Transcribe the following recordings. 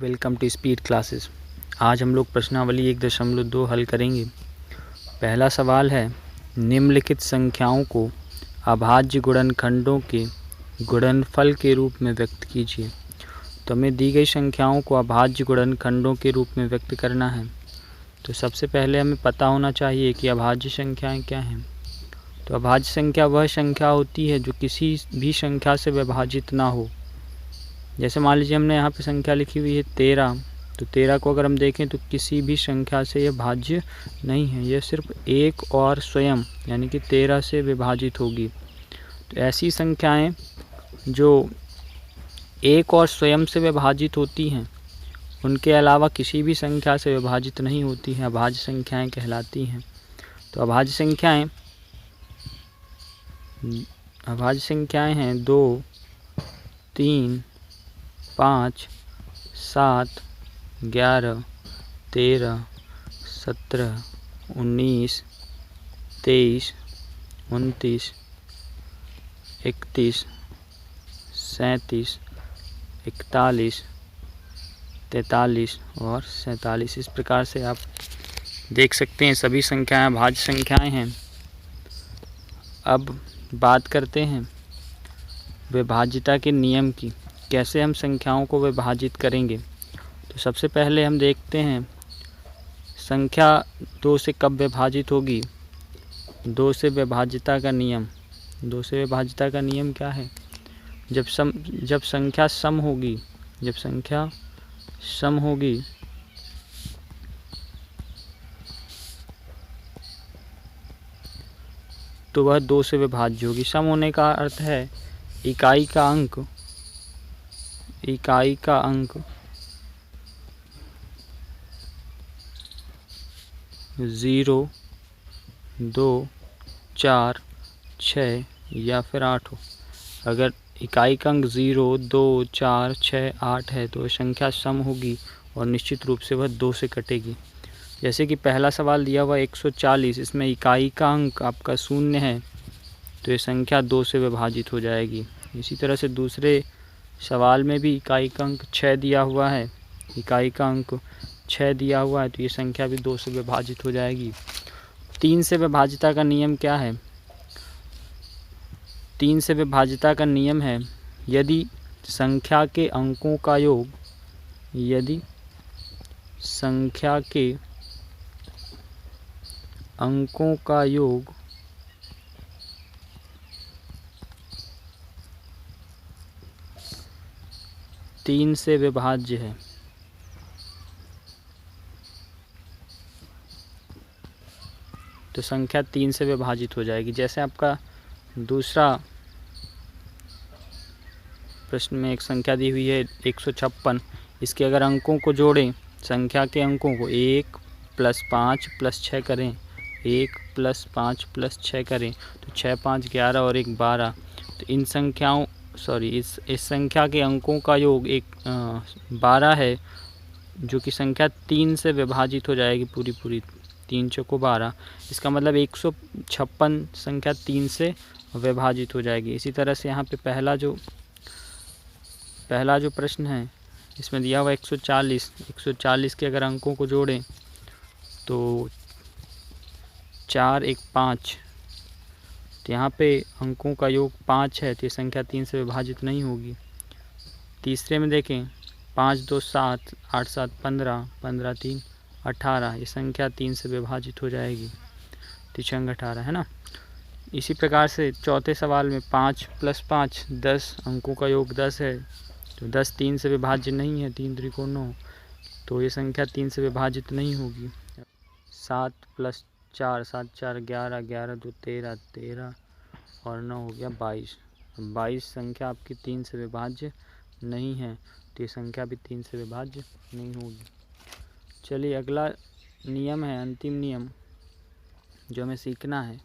Welcome to speed classes. आज हम लोग प्रश्नावली 1.2 हल करेंगे। पहला सवाल है, निम्नलिखित संख्याओं को अभाज्य गुणनखंडों के गुणनफल के रूप में व्यक्त कीजिए। तो हमें दी गई संख्याओं को अभाज्य गुणनखंडों के रूप में व्यक्त करना है। तो सबसे पहले हमें पता होना चाहिए कि अभाज्य संख्याएं क्या हैं। तो अभाज्य संख्या वह संख्या होती है जो किसी भी संख्या से विभाजित ना हो। जैसे मान लीजिए हमने यहाँ पे संख्या लिखी हुई है 13, तो 13 को अगर हम देखें तो किसी भी संख्या से यह भाज्य नहीं है, यह सिर्फ एक और स्वयं यानी कि 13 से विभाजित होगी। तो ऐसी संख्याएं जो एक और स्वयं से विभाजित होती हैं, उनके अलावा किसी भी संख्या से विभाजित नहीं होती हैं, अभाज्य संख्याएं कहलाती हैं। तो अभाज्य संख्याएं हैं 2, 3, 5, 7, 11, 13, 17, 19, 23, 29, 31, 37, 41, 43 और 47। इस प्रकार से आप देख सकते हैं सभी संख्याएं अभाज्य संख्याएं हैं। अब बात करते हैं विभाज्यता के नियम की, कैसे हम संख्याओं को विभाजित करेंगे। तो सबसे पहले हम देखते हैं संख्या 2 से कब विभाजित होगी। 2 से विभाज्यता का नियम। 2 से विभाज्यता का नियम क्या है? जब संख्या सम होगी, तो वह 2 से विभाज्य होगी। सम होने का अर्थ है इकाई का अंक 0, 2, 4, 6 या फिर 8 हो। अगर इकाई का अंक 0, 2, 4, 6, 8 है तो संख्या सम होगी और निश्चित रूप से वह 2 से कटेगी। जैसे कि पहला सवाल दिया हुआ 140, इसमें इकाई का अंक आपका 0 है तो ये संख्या 2 से विभाजित हो जाएगी। इसी तरह से दूसरे सवाल में भी इकाई का अंक 6 दिया हुआ है, तो ये संख्या भी 2 से विभाजित हो जाएगी। 3 से विभाज्यता का नियम क्या है? 3 से विभाज्यता का नियम है, यदि संख्या के अंकों का योग 3 से विभाज्य है तो संख्या 3 से विभाजित हो जाएगी। जैसे आपका दूसरा प्रश्न में एक संख्या दी हुई है 156, इसके अगर अंकों को जोड़ें, संख्या के अंकों को 1 + 5 + 6 करें, 1 + 5 + 6 करें तो 6, 5, 11 और 1, 12। तो इस संख्या के अंकों का योग 12 है, जो कि संख्या 3 से विभाजित हो जाएगी पूरी 3 चौको 12। इसका मतलब 156 संख्या 3 से विभाजित हो जाएगी। इसी तरह से यहाँ पे पहला जो प्रश्न है इसमें दिया हुआ 140 के अगर अंकों को जोड़ें तो 4, 1, 5, तो यहाँ पे अंकों का योग 5 है तो ये संख्या 3 से विभाजित नहीं होगी। तीसरे में देखें 5, 2, 7, 8, 7, 15, 15, 3, 18, ये संख्या 3 से विभाजित हो जाएगी। 3 18 है ना। इसी प्रकार से चौथे सवाल में 5 + 5 10, अंकों का योग 10 है तो 10 3 से विभाज्य नहीं है, 3 त्रिकोण 9, तो ये संख्या 3 से विभाजित नहीं होगी। 7 + 4, 7, 4, 11, 11, 2, 13, 13 और 9 हो गया 22। 22 संख्या आपकी 3 से विभाज्य नहीं है तो ये संख्या भी 3 से विभाज्य नहीं होगी। चलिए अगला नियम है, अंतिम नियम जो हमें सीखना है,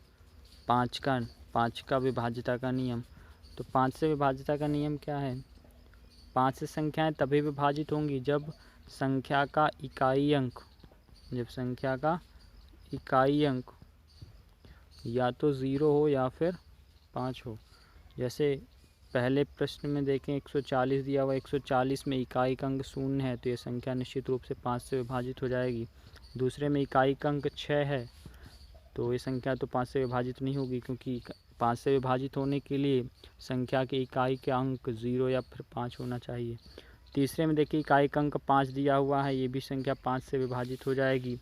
5 का विभाज्यता का नियम। तो 5 से विभाज्यता का नियम क्या है? 5 से संख्याएं तभी विभाजित होंगी जब संख्या का इकाई अंक या तो 0 हो या फिर 5 हो। जैसे पहले प्रश्न में देखें 140 दिया हुआ, 140 में इकाई का अंक 0 है तो ये संख्या निश्चित रूप से 5 से विभाजित हो जाएगी। दूसरे में इकाई का अंक 6 है तो ये संख्या तो 5 से विभाजित नहीं होगी, क्योंकि 5 से विभाजित होने के लिए संख्या के इकाई के अंक 0 या फिर 5 होना चाहिए। तीसरे में देखिए इकाई का अंक 5 दिया हुआ है, ये भी संख्या 5 से विभाजित हो जाएगी।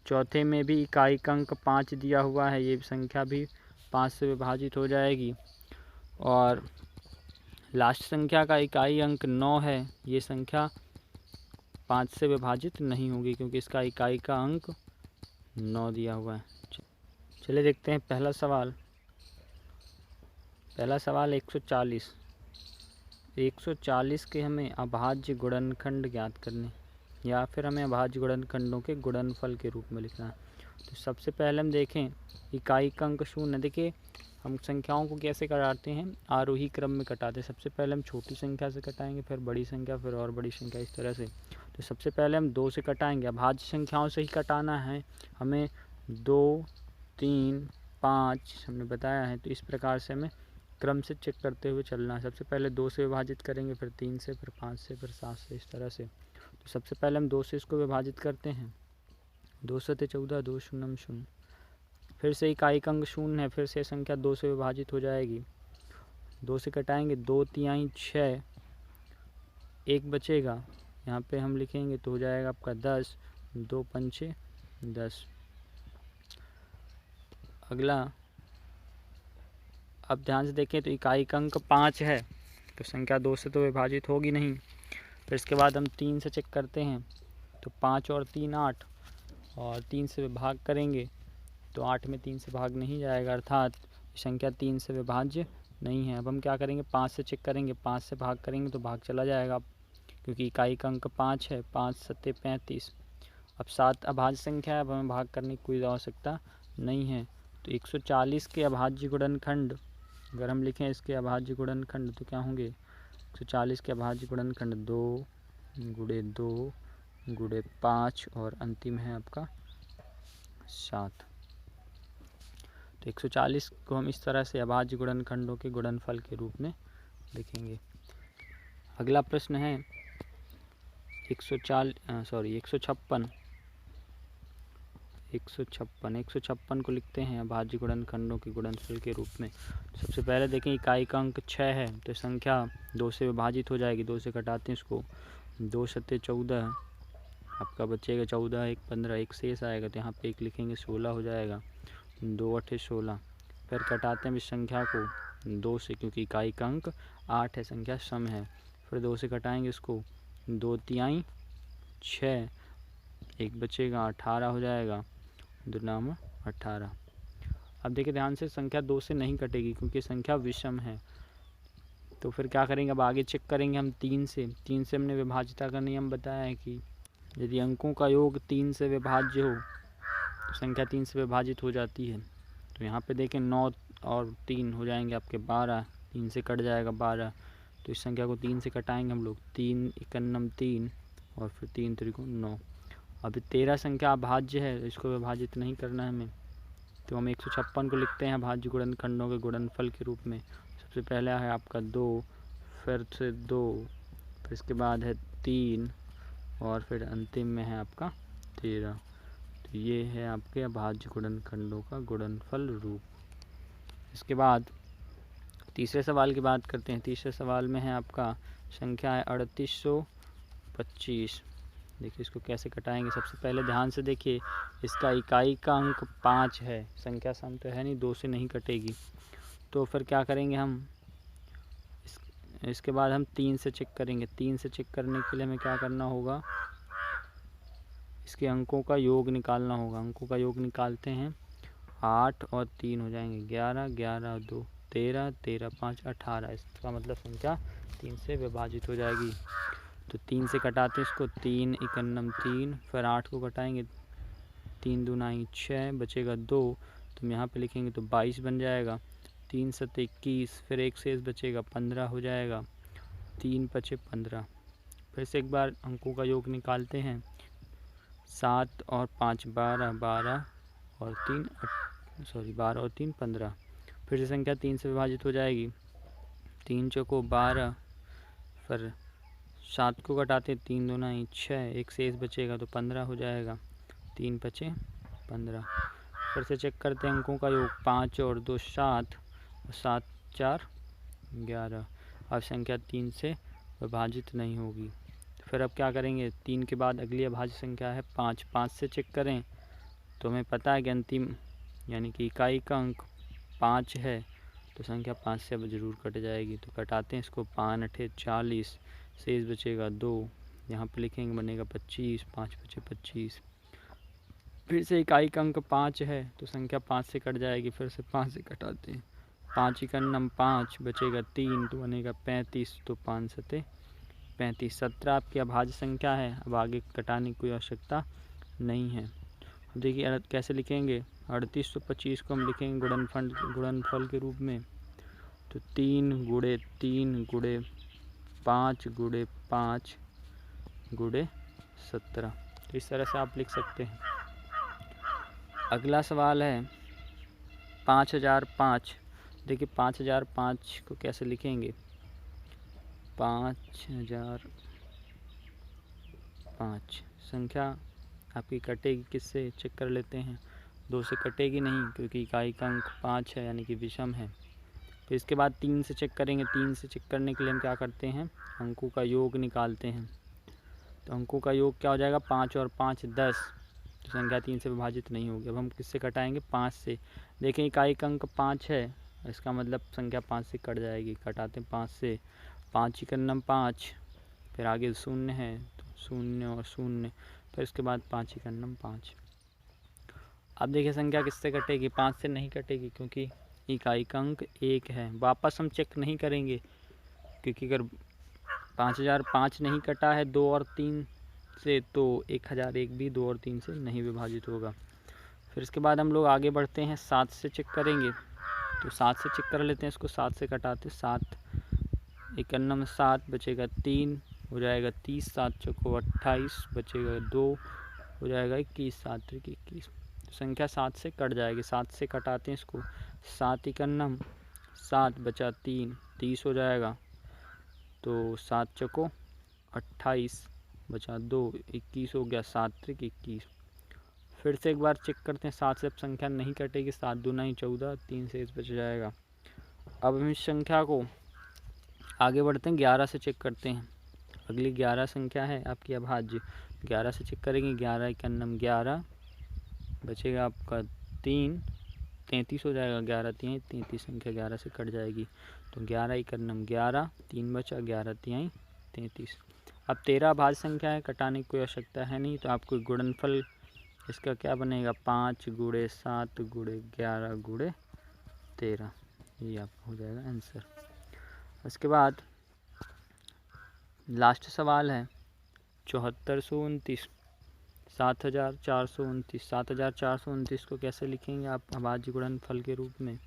चौथे में भी इकाई का अंक 5 दिया हुआ है, ये संख्या भी 5 से विभाजित हो जाएगी। और लास्ट संख्या का इकाई अंक 9 है, ये संख्या 5 से विभाजित नहीं होगी क्योंकि इसका इकाई का अंक 9 दिया हुआ है। चलिए देखते हैं पहला सवाल 140। 140 के हमें अभाज्य गुणनखंड ज्ञात करने, या फिर हमें अभाज्य गुणनखंडों के गुणनफल के रूप में लिखना है। तो सबसे पहले हम देखें इकाई का अंक 0। देखिए हम संख्याओं को कैसे कटाते हैं, आरोही क्रम में कटाते हैं। सबसे पहले हम छोटी संख्या से कटाएंगे, फिर बड़ी संख्या, फिर और बड़ी संख्या, इस तरह से। तो सबसे पहले हम 2 से कटाएंगे, अभाज्य संख्याओं से ही कटाना है हमें। 2, 3, 5 हमने बताया है, तो इस प्रकार से हमें क्रम से चेक करते हुए चलना है। सबसे पहले 2 से विभाजित करेंगे, फिर 3 से, फिर 5 से, फिर 7 से, इस तरह से। तो सबसे पहले हम 2 से इसको विभाजित करते हैं। 2 7 14, 2 0 0। फिर से इकाई का अंक 0 है, फिर से संख्या 2 से विभाजित हो जाएगी। 2 से कटाएंगे, 2 तिहाई 6, 1 बचेगा, यहाँ पे हम लिखेंगे तो हो जाएगा आपका 10, 2 पंचे 10। अगला अब ध्यान से देखें तो इकाई का अंक 5 है, तो संख्या 2 से तो विभाजित होगी नहीं। फिर इसके बाद हम 3 से चेक करते हैं, तो 5 और 3 8, और 3 से विभाग करेंगे तो 8 में 3 से भाग नहीं जाएगा, अर्थात संख्या 3 से विभाज्य नहीं है। अब हम क्या करेंगे, 5 से चेक करेंगे, 5 से भाग करेंगे तो भाग चला जाएगा, क्योंकि इकाई का अंक 5 है। 5 7 35। अब 7 अभाज्य संख्या है, अब हमें भाग करने की कोई आवश्यकता नहीं है। तो 140 के अभाज्य गुणनखंड अगर हम लिखें, इसके अभाज्य गुणनखंड तो क्या होंगे, 140 के अभाज्य गुणनखंड 2 × 2 × 5 और अंतिम है आपका 7। तो 140 को हम इस तरह से अभाज्य गुणनखंडों के गुणनफल के रूप में लिखेंगे। अगला प्रश्न है 156 को लिखते हैं अभाज्य गुणनखंडों के गुणनफल के रूप में। सबसे पहले देखें इकाई का अंक 6 है, तो संख्या 2 से विभाजित हो जाएगी। 2 से कटाते हैं इसको, 2 7 14, आपका बचेगा 14, 1 15, 1 शेष आएगा, तो यहाँ पे 1 लिखेंगे, 16 हो जाएगा। 2 8 16। फिर कटाते हैं इस संख्या को 2 से, क्योंकि इकाई का अंक 8 है, संख्या सम है। फिर 2 से कटाएंगे इसको, 2 तिहाई 6, 1 बचेगा, 18 हो जाएगा, 2 9 18। अब देखिए ध्यान से, संख्या 2 से नहीं कटेगी क्योंकि संख्या विषम है। तो फिर क्या करेंगे, अब आगे चेक करेंगे हम 3 से। 3 से हमने विभाज्यता का नियम बताया है कि यदि अंकों का योग 3 से विभाज्य हो तो संख्या 3 से विभाजित हो जाती है। तो यहाँ पे देखें 9 और 3 हो जाएंगे आपके 12, 3 से कट जाएगा 12। तो इस संख्या को 3 से कटाएंगे हम लोग, 3 × 3 और फिर 3 × 9। अभी 13 संख्या अभाज्य है, इसको विभाजित नहीं करना है हमें, तो हम 156 को लिखते हैं अभाज्य गुणनखंडों के गुणनफल के रूप में। सबसे पहले है आपका 2, फिर से 2, फिर इसके बाद है 3 और फिर अंतिम में है आपका 13। तो ये है आपके अभाज्य गुणनखंडों का गुणनफल रूप। इसके बाद तीसरे सवाल की बात करते हैं। तीसरे सवाल में है आपका संख्या है 3825। देखिए इसको कैसे कटाएंगे। सबसे पहले ध्यान से देखिए, इसका इकाई का अंक 5 है, संख्या सम तो है नहीं, 2 से नहीं कटेगी। तो फिर क्या करेंगे हम, इसके बाद हम 3 से चेक करेंगे। 3 से चेक करने के लिए हमें क्या करना होगा, इसके अंकों का योग निकालना होगा। अंकों का योग निकालते हैं, 8 और 3 हो जाएंगे 11, 11 और 2 13, 13 5 18। इसका मतलब संख्या 3 से विभाजित हो जाएगी। तो 3 से कटाते हैं इसको, 3 × 3, फिर 8 को कटाएंगे, 3 2 9 6, बचेगा 2, तो हम यहाँ पे लिखेंगे तो 22 बन जाएगा। 3 7 21, फिर 1 शेष बचेगा, 15 हो जाएगा, 3 5 15। फिर से एक बार अंकों का योग निकालते हैं, 7 और 5 12, 12 और 3 15। फिर से संख्या 3 से विभाजित हो जाएगी। 3 चौको 12, फिर 7 को घटाते 3 दूना 6, एक शेष बचेगा तो 15 हो जाएगा। 3 पचे 15। फिर से चेक करते हैं अंकों का योग। 5 और 2 7 और 7 4 11। अब संख्या 3 से विभाजित नहीं होगी। फिर अब क्या करेंगे, 3 के बाद अगली अभाज्य संख्या है 5। 5 से चेक करें तो हमें पता है कि अंतिम यानी कि इकाई का अंक 5 है, तो संख्या 5 से अब जरूर कट जाएगी। तो कटाते हैं इसको। 5 8 40, शेष बचेगा 2। यहाँ पे लिखेंगे बनेगा 25। 5 5 25। फिर से इकाई का अंक 5 है तो संख्या 5 से कट जाएगी। फिर से 5 से कटाते हैं। 5 इकन्नम 5, बचेगा 3 तो बनेगा 35। तो 5 7 35। 17 आपकी अभाज्य संख्या है। अब आगे कटाने की कोई आवश्यकता नहीं है। देखिए कैसे लिखेंगे। 38 तो 25 को हम लिखेंगे गुणनफल के रूप में। तो 3 गुणे 3 गुणे 5 गुणे 5 गुणे 17। तो इस तरह से आप लिख सकते हैं। अगला सवाल है 5005। देखिए 5005 को कैसे लिखेंगे। 5005 संख्या आपकी कटेगी किससे, चेक कर लेते हैं। 2 से कटेगी नहीं, क्योंकि इकाई का अंक 5 है यानी कि विषम है। तो इसके बाद 3 से चेक करेंगे। 3 से चेक करने के लिए हम क्या करते हैं, अंकों का योग निकालते हैं। तो अंकों का योग क्या हो जाएगा, 5 और 5 10। तो संख्या 3 से विभाजित नहीं होगी। अब हम किससे कटाएंगे, 5 से। देखें इकाई का अंक 5 है, इसका मतलब संख्या 5 से कट जाएगी। कटाते हैं 5 से। 5 इकन्नम 5, फिर आगे 0 है तो 0 और 0, फिर इसके बाद 5 इकन्नम 5। अब देखिए संख्या किससे कटेगी, 5 से नहीं कटेगी, क्योंकि इकाई का अंक 1 है। वापस हम चेक नहीं करेंगे, क्योंकि अगर 5005 नहीं कटा है 2 और 3 से, तो 1001 भी 2 और 3 से नहीं विभाजित होगा। फिर इसके बाद हम लोग आगे बढ़ते हैं। 7 से चेक करेंगे। तो 7 से चेक कर लेते हैं इसको। 7 से कटाते 7 इकन्नम 7, बचेगा 3 हो जाएगा 30। 7 चौको 28, बचेगा 2 हो जाएगा 21। 7 त्रिक 21। संख्या 7 से कट जाएगी। 7 से कटाते हैं इसको। 7 इकन्नम 7, बचा 3, 30 हो जाएगा। तो 7 चौको 28, बचा 2, 21 हो गया। 7 त्रिक 21। फिर से एक बार चेक करते हैं। 7 से अब संख्या नहीं कटेगी। 7 दूना 14, 3 से बच जाएगा। अब हम इस संख्या को आगे बढ़ते हैं। 11 से चेक करते हैं। अगली 11 संख्या है आपकी अभाज्य। 11 से चेक करेंगे। 11 इकन्नम 11, बचेगा आपका 3, 33 हो जाएगा। 11 3 33, संख्या 11 से कट जाएगी। तो 11 इकन्नम 11, 3 बचा, 11 3 33। अब 13 अभाज्य संख्या है, कटाने की कोई आवश्यकता है नहीं। तो आपको गुणनफल इसका क्या बनेगा, 5 गुणे 7 गुणे 11 गुणे 13। ये आपका हो जाएगा आंसर। इसके बाद लास्ट सवाल है 7429। 7429। 7429 को कैसे लिखेंगे आप अभाज्य गुणनफल के रूप में।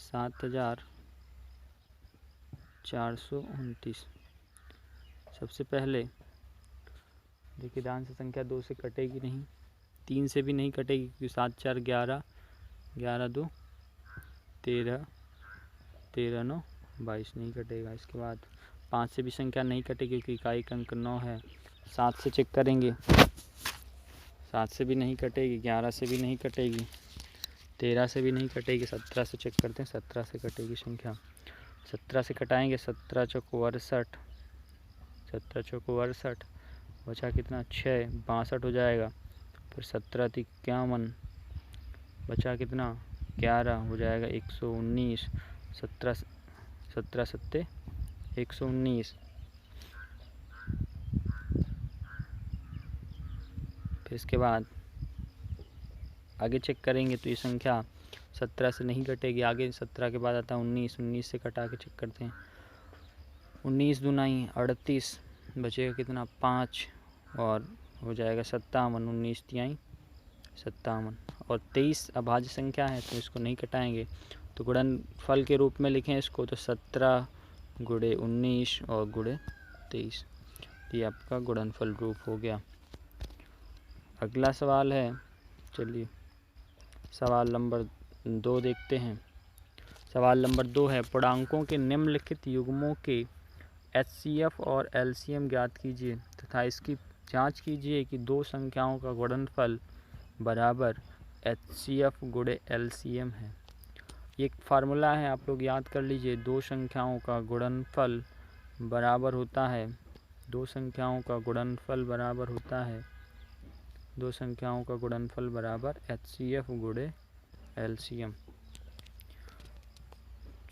7429। सबसे पहले देखिए ध्यान से, संख्या 2 से कटेगी नहीं, 3 से भी नहीं कटेगी, क्योंकि 7 4 11, 11 2 13, 13 9 22, नहीं कटेगा। इसके बाद 5 से भी संख्या नहीं कटेगी, क्योंकि इकाई का अंक 9 है। 7 से चेक करेंगे। 7 से भी नहीं कटेगी। 11 से भी नहीं कटेगी। 13 से भी नहीं कटेगी। 17 से चेक करते हैं। 17 से कटेगी संख्या। 17 से कटाएंगे। 17 चौको 68, 17 चौको 68, बचा कितना 6, 62 हो जाएगा। फिर 17 51, बचा कितना 11 हो जाएगा 119। 17 7 119। फिर इसके बाद आगे चेक करेंगे तो ये संख्या 17 से नहीं कटेगी। आगे 17 के बाद आता है 19। 19 से कटा के चेक करते हैं। 19 दूनाई 38, बचेगा कितना 5, और हो जाएगा 57। 19 तिहाई 57। और 23 अभाज्य संख्या है, तो इसको नहीं कटाएंगे। तो गुणनफल के रूप में लिखें इसको, तो 17 गुणे 19 और गुणे 23। ये आपका गुणनफल रूप हो गया। अगला सवाल है, चलिए सवाल नंबर 2 देखते हैं। सवाल नंबर 2 है, पूर्णांकों के निम्नलिखित युग्मों के एचसीएफ और एलसीएम ज्ञात कीजिए तथा इसकी जांच कीजिए कि दो संख्याओं का गुणनफल बराबर एचसीएफ गुणे एलसीएम है। ये एक फार्मूला है, आप लोग याद कर लीजिए। दो संख्याओं का गुणनफल बराबर होता है, दो संख्याओं का गुणनफल बराबर होता है, दो संख्याओं का गुणनफल बराबर एचसीएफ गुणे एलसीएम।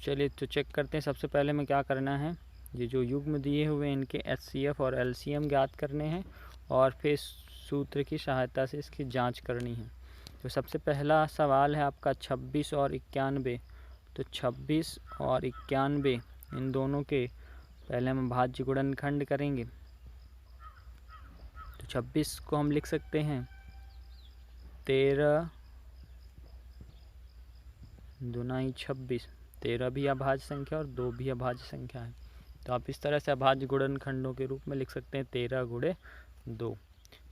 चलिए तो चेक करते हैं। सबसे पहले में क्या करना है, ये जो युग्म दिए हुए हैं इनके एचसीएफ और एलसीएम ज्ञात करने हैं और फिर सूत्र की सहायता से इसकी जांच करनी है। तो सबसे पहला सवाल है आपका 26 और 91। तो 26 और 91 इन दोनों के पहले हम भाज्य गुणनखंड करेंगे। तो 26 को हम लिख सकते हैं 13 दूनाई 26। 13 भी अभाज्य संख्या और 2 भी अभाज्य संख्या है, तो आप इस तरह से अभाज्य गुणनखंडों के रूप में लिख सकते हैं 13 गुणे 2।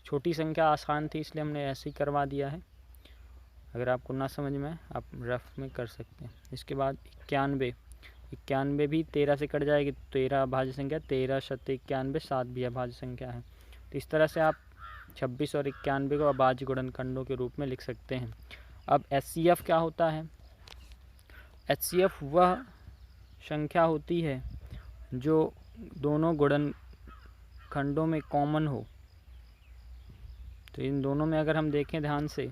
छोटी संख्या आसान थी इसलिए हमने ऐसे ही करवा दिया है। अगर आपको ना समझ में आप रफ में कर सकते हैं। इसके बाद 91। 91 भी 13 से कट जाएगी, 13 अभाज्य संख्या, 13 शत 91, 7 भी अभाज्य संख्या है। तो इस तरह से आप 26 और 91 को अभाज्य गुणनखंडों के रूप में लिख सकते हैं। अब एचसीएफ क्या होता है? एचसीएफ वह संख्या होती है जो दोनों गुणनखंडों में कॉमन हो। तो इन दोनों में अगर हम देखें ध्यान से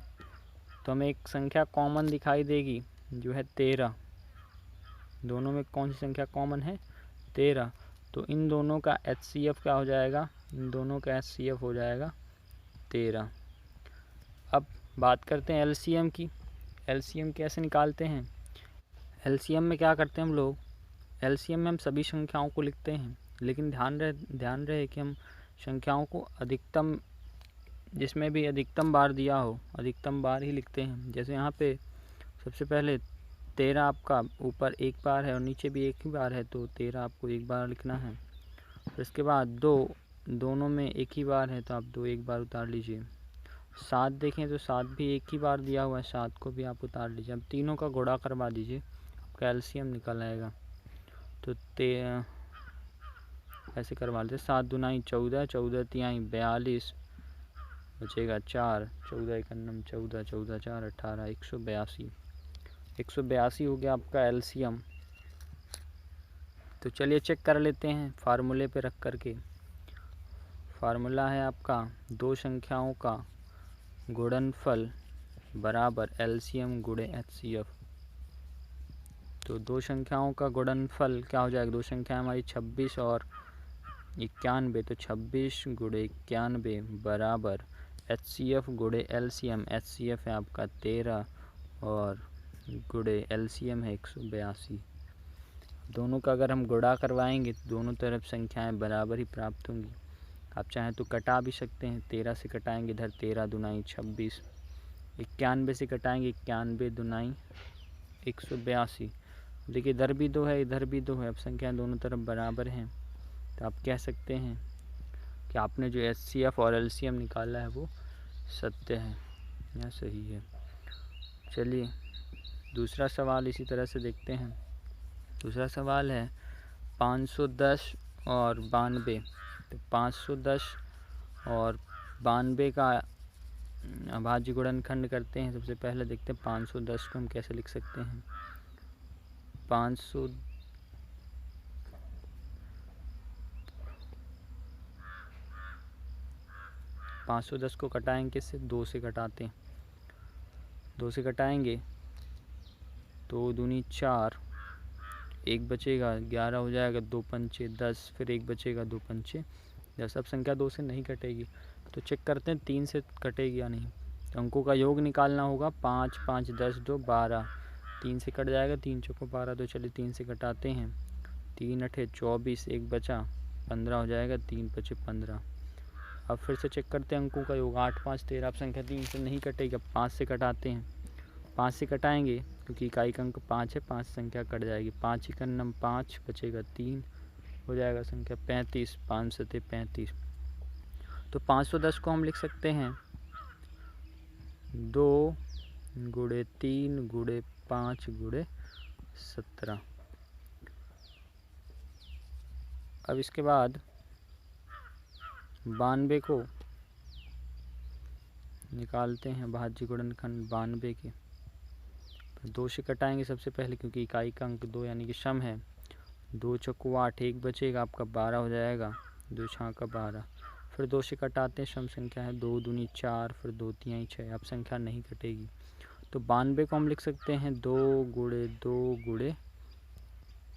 तो हमें एक संख्या कॉमन दिखाई देगी जो है 13। दोनों में कौन सी संख्या कॉमन है? 13। तो इन दोनों का एचसीएफ क्या हो जाएगा? इन दोनों का एचसीएफ हो जाएगा 13। अब बात करते हैं एलसीएम की। एलसीएम कैसे निकालते हैं? एलसीएम में क्या करते हैं हम लोग? एलसीएम में हम सभी संख्याओं को लिखते हैं, लेकिन ध्यान रहे कि हम संख्याओं को अधिकतम, जिसमें भी अधिकतम बार दिया हो अधिकतम बार ही लिखते हैं। जैसे यहाँ पे सबसे पहले 13 आपका ऊपर एक बार है और नीचे भी एक ही बार है, तो 13 आपको एक बार लिखना है। फिर इसके बाद 2, दोनों में एक ही बार है तो आप 2 एक बार उतार लीजिए। 7 देखें तो 7 भी एक ही बार दिया हुआ है, 7 को भी आप उतार लीजिए। अब तीनों का गुणा करवा दीजिए, आपका एलसीएम निकल आएगा। तो ऐसे करवा लेते, 7 दूनाई 14, 14 तिहाई 42, बचेगा 4, 14 एकन्नम 14, 14 4 18, 182। 182 हो गया आपका एलसीएम। तो चलिए चेक कर लेते हैं फार्मूले पे रख करके। फार्मूला है आपका दो संख्याओं का गुणनफल बराबर एलसीएम गुणे एचसीएफ। तो दो संख्याओं का गुणनफल क्या हो जाएगा? दो संख्या हमारी 26 और 91, तो 26 गुणे 91 बराबर एचसीएफ गुणे एलसीएम। एचसीएफ है आपका 13 और गुणे एलसीएम है 182। दोनों का अगर हम गुणा करवाएंगे तो दोनों तरफ संख्याएं बराबर ही प्राप्त होंगी। आप चाहें तो कटा भी सकते हैं। 13 से कटाएंगे इधर 13 दूनाई 26, 91 से कटाएंगे 91 दूनाई 182। देखिए इधर भी 2 है इधर भी 2 है, अब संख्याएं दोनों तरफ बराबर हैं, तो आप कह सकते हैं कि आपने जो एचसीएफ और एलसीएम निकाला है वो सत्य है या सही है। चलिए दूसरा सवाल इसी तरह से देखते हैं। दूसरा सवाल है 510 और 92। तो 510 और 92 का अभाज्य गुणनखंड करते हैं। सबसे पहले देखते हैं 510 को हम कैसे लिख सकते हैं। 510 को कटाएंगे किससे? 2 से कटाते हैं। 2 से कटाएंगे तो दूनी 4, एक बचेगा 11 हो जाएगा, 2 पंचे 10, फिर एक बचेगा 2 पंचे 10। अब संख्या 2 से नहीं कटेगी, तो चेक करते हैं 3 से कटेगी या नहीं। तो अंकों का योग निकालना होगा। 5 5 10 2 12, 3 से कट जाएगा, 3 चौको 12। तो चलिए 3 से कटाते हैं। 3 अठे 24, एक बचा 15 हो जाएगा, 3 बचे 15। अब फिर से चेक करते हैं अंकों का योग। 8 5 13। अब संख्या 3 से नहीं कटेगी, अब 5 से कटाते हैं। 5 से कटाएंगे क्योंकि इकाई का अंक 5 है, 5 संख्या कट जाएगी। 5 एकन्नम 5, बचेगा 3, हो जाएगा संख्या 35, 5 सते 35। तो 510 को हम लिख सकते हैं 2 गुणे 3 गुणे 5 गुणे 17। अब इसके बाद 92 को निकालते हैं भाज्य गुणनखंड 92 के। 2 से कटाएंगे सबसे पहले, क्योंकि इकाई का अंक 2 यानी कि सम है। 2 चौको 8, 1 बचेगा आपका 12 हो जाएगा। 2 छाँ का 12। फिर 2 से कटाते हैं, सम संख्या है 2 दूनी 4, फिर 2 तिहाई 6। अब संख्या नहीं कटेगी, तो 92 को हम लिख सकते हैं 2 गुणे 2 गुणे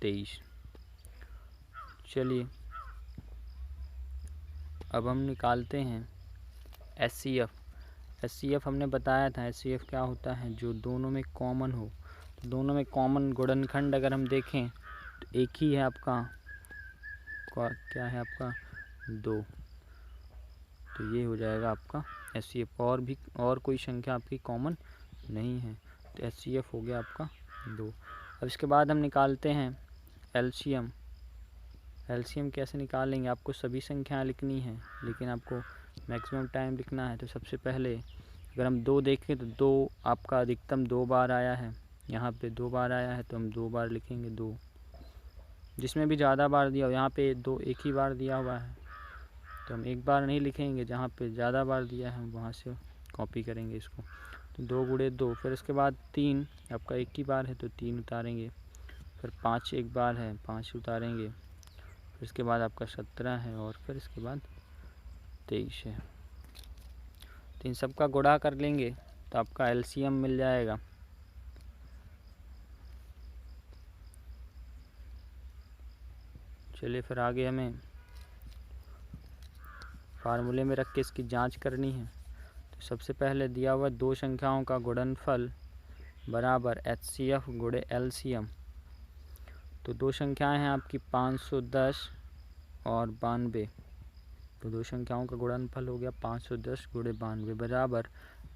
23। चलिए अब हम निकालते हैं SCF। SCF हमने बताया था, SCF क्या होता है, जो दोनों में कॉमन हो। तो दोनों में कॉमन गुणनखंड अगर हम देखें तो एक ही है आपका, क्या है आपका 2। तो ये हो जाएगा आपका SCF। और कोई संख्या आपकी कॉमन नहीं है, तो SCF हो गया आपका 2। अब इसके बाद हम निकालते हैं LCM। LCM कैसे निकालेंगे, आपको सभी संख्याएं लिखनी है, लेकिन आपको मैक्सिमम टाइम लिखना है। तो सबसे पहले अगर हम 2 देखें तो 2 आपका अधिकतम 2 बार आया है, यहाँ पे 2 बार आया है, तो हम 2 बार लिखेंगे 2। जिसमें भी ज़्यादा बार दिया हो, यहाँ पे 2 एक ही बार दिया हुआ है, तो हम एक बार नहीं लिखेंगे, जहाँ पे ज़्यादा बार दिया है हम वहाँ से कॉपी करेंगे इसको। तो 2 गुणे 2। फिर इसके बाद 3 आपका एक ही बार है, तो 3 उतारेंगे। फिर 5 एक बार है, 5 उतारेंगे। फिर इसके बाद आपका 17 है, और फिर इसके बाद 23 है। तो इन सब का गुणा कर लेंगे तो आपका LCM मिल जाएगा। चलिए फिर आगे हमें फार्मूले में रख के इसकी जांच करनी है। तो सबसे पहले दिया हुआ 2 संख्याओं का गुणनफल बराबर HCF गुणे LCM। तो 2 संख्याएं हैं आपकी 510 और 92। तो 2 संख्याओं का गुणनफल हो गया 510 गुणे 92 बराबर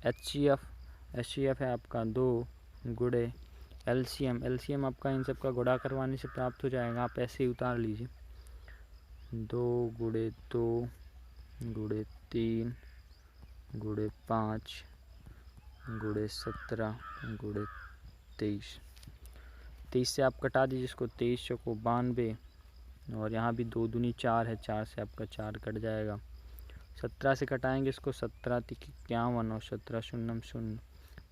HCF है आपका 2 गुणे LCM आपका इन सब का गुणा करवाने से प्राप्त हो जाएगा। आप ऐसे ही उतार लीजिए, 2 गुणे 2 गुणे 3 गुणे 5 गुणे 17 गुणे 23। 23 से आप कटा दीजिए इसको, 23 चौको 92, और यहाँ भी 2 दूनी 4 है, 4 से आपका 4 कट जाएगा। 17 से कटाएंगे इसको, 17 तिक 51 और 17 शून्यम 0।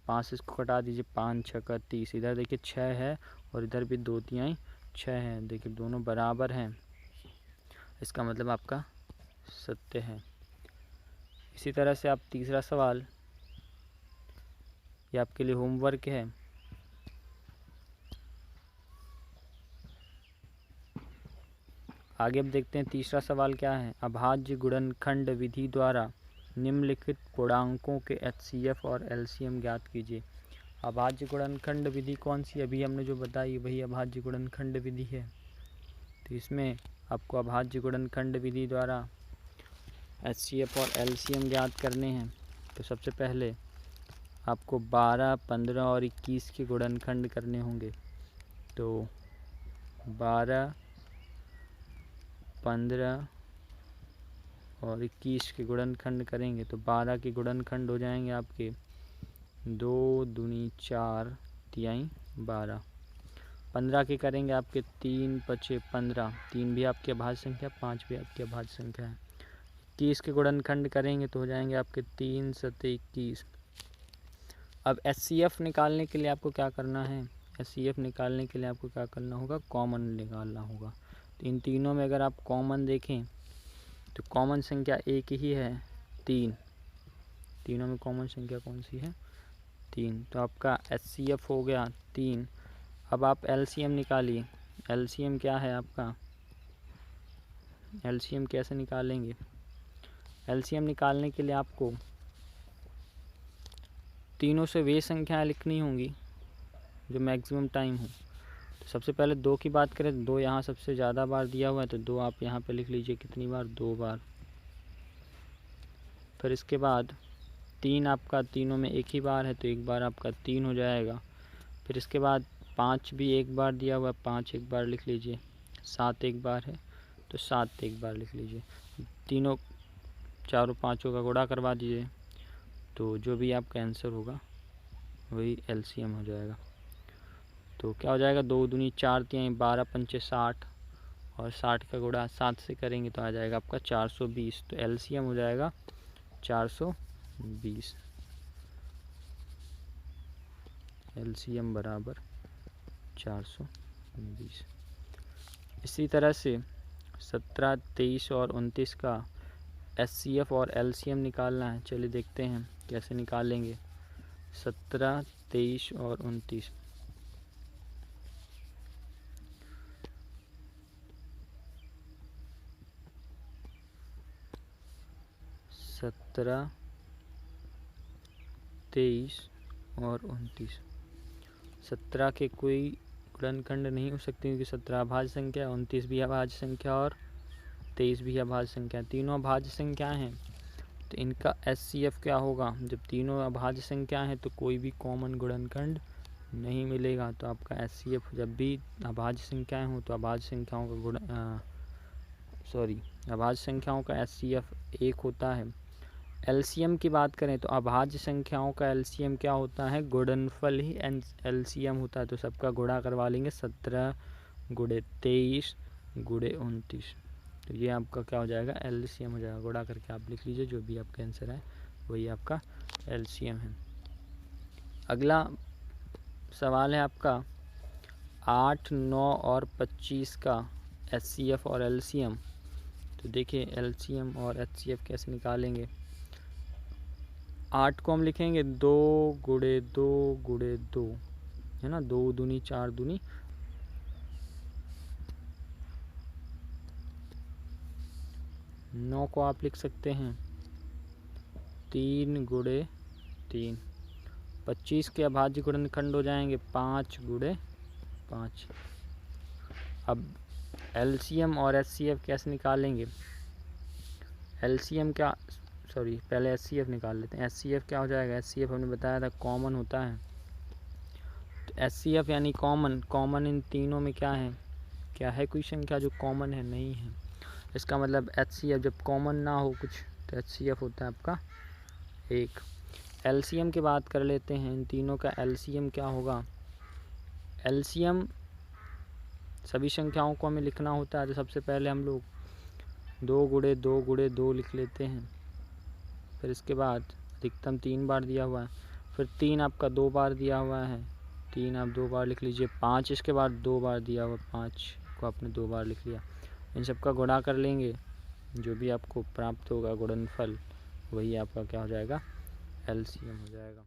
5 इसको कटा दीजिए, 5 6 का 30। इधर देखिए 6 है और इधर भी 2 तिहाई 6 है, देखिए दोनों बराबर हैं, इसका मतलब आपका सत्य है। इसी तरह से आप तीसरा सवाल, ये आपके लिए होमवर्क है। आगे अब देखते हैं तीसरा सवाल क्या है। अभाज्य गुणनखंड विधि द्वारा निम्नलिखित पूर्णांकों के HCF और LCM ज्ञात कीजिए। अभाज्य गुणनखंड विधि कौन सी, अभी हमने जो बताई वही अभाज्य गुणनखंड विधि है। तो इसमें आपको अभाज्य गुणनखंड विधि द्वारा HCF और LCM ज्ञात करने हैं। तो सबसे पहले आपको 12, 15 और 21 के गुणनखंड करने होंगे। तो 12, 15 और 21 के गुणनखंड करेंगे तो 12 के गुणनखंड हो जाएंगे आपके 2 दूनी 4 तिहाई 12। 15 के करेंगे आपके 3 पचे 15, 3 भी आपकी अभाज्य संख्या, 5 भी आपकी अभाज्य संख्या है। 21 के गुणनखंड करेंगे तो हो जाएंगे आपके 3 सते 21। अब HCF निकालने के लिए आपको क्या करना है, HCF निकालने के लिए आपको क्या करना होगा, कॉमन निकालना होगा। तो इन तीनों में अगर आप कॉमन देखें तो कॉमन संख्या एक ही है, 3। तीनों में कॉमन संख्या कौन सी है, 3। तो आपका HCF हो गया 3। अब आप LCM निकालिए। LCM क्या है आपका, LCM कैसे निकालेंगे। LCM निकालने के लिए आपको तीनों से वे संख्याएं लिखनी होंगी जो मैक्सिमम टाइम हो। तो सबसे पहले 2 की बात करें तो 2 यहाँ सबसे ज़्यादा बार दिया हुआ है, तो 2 आप यहाँ पे लिख लीजिए, कितनी बार, 2 बार। फिर इसके बाद 3 आपका तीनों में एक ही बार है, तो एक बार आपका 3 हो जाएगा। फिर इसके बाद 5 भी एक बार दिया हुआ है, 5 एक बार लिख लीजिए। 7 एक बार है तो 7 एक बार लिख लीजिए। तीनों चारों पाँचों का गुणा करवा दीजिए, तो जो भी आपका आंसर होगा वही LCM हो जाएगा। तो क्या हो जाएगा, 2 दूनी 4 तिहाई 12 पंचे 60 और 60 का गुणा 7 से करेंगे तो आ जाएगा आपका 420। तो एलसीएम हो जाएगा 420। एलसीएम बराबर 420। इसी तरह से 17, 23 और 29 का एचसीएफ और एलसीएम निकालना है। चलिए देखते हैं कैसे निकालेंगे। 17, 23 और 29। 17, 23 और 29। 17 के कोई गुणनखंड नहीं हो सकते क्योंकि 17 अभाज्य संख्या, 29 भी अभाज्य संख्या और 23 भी अभाज्य संख्या, तीनों अभाज्य संख्या हैं। तो इनका एचसीएफ क्या होगा, जब तीनों अभाज्य संख्या हैं तो कोई भी कॉमन गुणनखंड नहीं मिलेगा। तो आपका एचसीएफ जब भी अभाज्य संख्याएं हों तो अभाज्य संख्याओं का अभाज्य संख्याओं का एचसीएफ 1 होता है। एलसीएम की बात करें तो अभाज्य संख्याओं का एलसीएम क्या होता है, गुणनफल ही एलसीएम होता है। तो सबका गुणा करवा लेंगे, 17 गुणे 23 गुणे 29। तो ये आपका क्या हो जाएगा, एलसीएम हो जाएगा। गुणा करके आप लिख लीजिए, जो भी आपका आंसर है वही आपका एलसीएम है। अगला सवाल है आपका 8, 9 और 25 का एचसीएफ और एलसीएम। तो देखिए एलसीएम और एचसीएफ कैसे निकालेंगे। 8 को हम लिखेंगे 2 गुणे 2 गुणे 2, है ना, 2 दूनी 4 दूनी 9 को आप लिख सकते हैं 3 गुणे 3। 25 के अभाज्य गुणनखंड हो जाएंगे 5 गुणे 5। अब एलसीएम और एचसीएफ कैसे निकालेंगे। एलसीएम क्या, पहले एचसीएफ निकाल लेते हैं। एचसीएफ क्या हो जाएगा, एचसीएफ हमने बताया था कॉमन होता है। तो एचसीएफ यानी कॉमन इन तीनों में क्या है कोई संख्या जो कॉमन है, नहीं है। इसका मतलब एचसीएफ जब कॉमन ना हो कुछ तो एचसीएफ होता है आपका 1। एलसीएम की बात कर लेते हैं। इन तीनों का एलसीएम क्या होगा। एलसीएम सभी संख्याओं को हमें लिखना होता है। तो सबसे पहले हम लोग 2 गुणे 2 गुणे 2 लिख लेते हैं। फिर इसके बाद अधिकतम 3 बार दिया हुआ है, फिर 3 आपका 2 बार दिया हुआ है, 3 आप 2 बार लिख लीजिए। 5 इसके बाद 2 बार दिया हुआ, 5 को आपने 2 बार लिख लिया। इन सब का गुणा कर लेंगे, जो भी आपको प्राप्त होगा गुणनफल वही आपका क्या हो जाएगा, एलसीएम हो जाएगा।